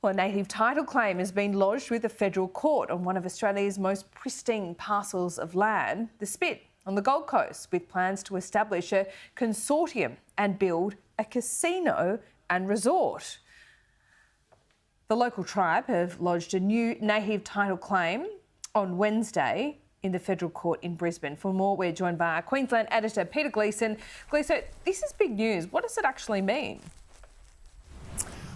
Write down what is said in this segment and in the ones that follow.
Well, a native title claim has been lodged with the federal court on one of Australia's most pristine parcels of land, the Spit, on the Gold Coast, with plans to establish a consortium and build a casino and resort. The local tribe have lodged a new native title claim on Wednesday in the federal court in Brisbane. For more, we're joined by our Queensland Editor Peter Gleeson. Gleeson, this is big news. What does it actually mean?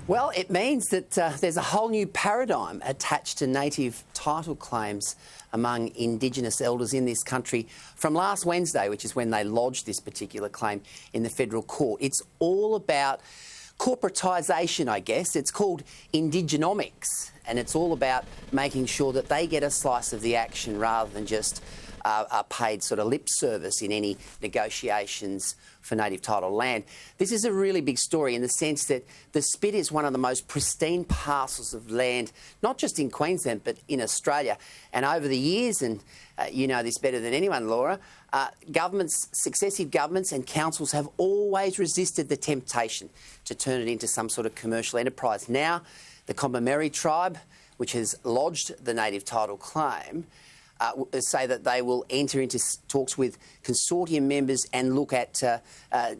Well, it means that there's a whole new paradigm attached to native title claims among Indigenous elders in this country from last Wednesday, which is when they lodged this particular claim in the federal court. It's all about corporatisation, I guess. It's called indigenomics, and it's all about making sure that they get a slice of the action rather than just a paid sort of lip service in any negotiations for native title land. This is a really big story in the sense that the Spit is one of the most pristine parcels of land, not just in Queensland but in Australia. And over the years, and you know this better than anyone, Laura, successive governments and councils have always resisted the temptation to turn it into some sort of commercial enterprise. Now, the Kombumerri tribe, which has lodged the native title claim, say that they will enter into talks with consortium members and look at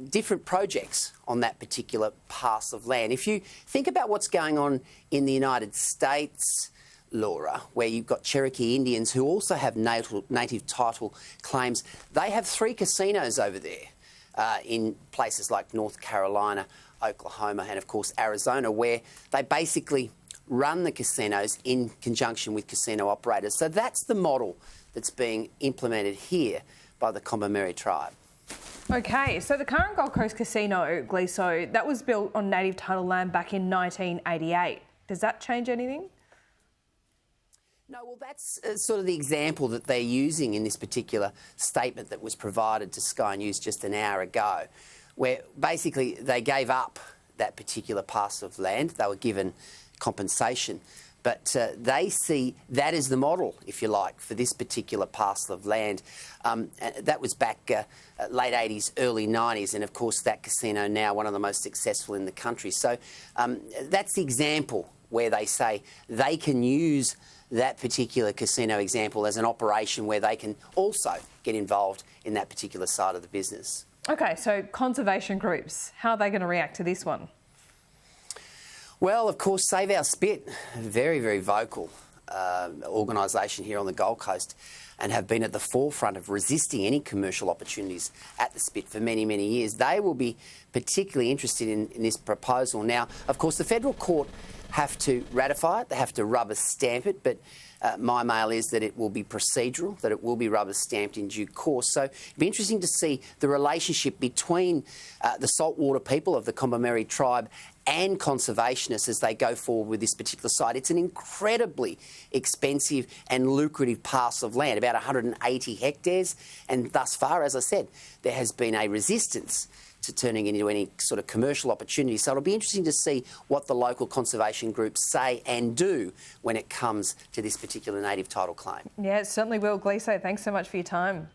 different projects on that particular parcel of land. If you think about what's going on in the United States, Laura, where you've got Cherokee Indians who also have native title claims, they have 3 casinos over there in places like North Carolina, Oklahoma and, of course, Arizona, where they basically run the casinos in conjunction with casino operators. So that's the model that's being implemented here by the Kombumerri tribe. OK, so the current Gold Coast casino, Gleeson, that was built on native title land back in 1988. Does that change anything? No, well, that's sort of the example that they're using in this particular statement that was provided to Sky News just an hour ago, where basically they gave up that particular parcel of land. They were given compensation, but they see that as the model, if you like, for this particular parcel of land. That was back late 80s, early 90s, and of course that casino now one of the most successful in the country. So that's the example where they say they can use that particular casino example as an operation where they can also get involved in that particular side of the business. OK, so conservation groups, how are they going to react to this one? Well, of course, Save Our Spit, a very, very vocal organisation here on the Gold Coast, and have been at the forefront of resisting any commercial opportunities at the Spit for many, many years. They will be particularly interested in this proposal. Now, of course, the federal court have to ratify it, they have to rubber stamp it, but my mail is that it will be procedural, that it will be rubber stamped in due course. So it'll be interesting to see the relationship between the saltwater people of the Kombumerri tribe and conservationists as they go forward with this particular site. It's an incredibly expensive and lucrative parcel of land, about 180 hectares, and thus far, as I said, there has been a resistance to turning it into any sort of commercial opportunity. So it'll be interesting to see what the local conservation groups say and do when it comes to this particular native title claim. Yeah, it certainly will. Gleeson, thanks so much for your time.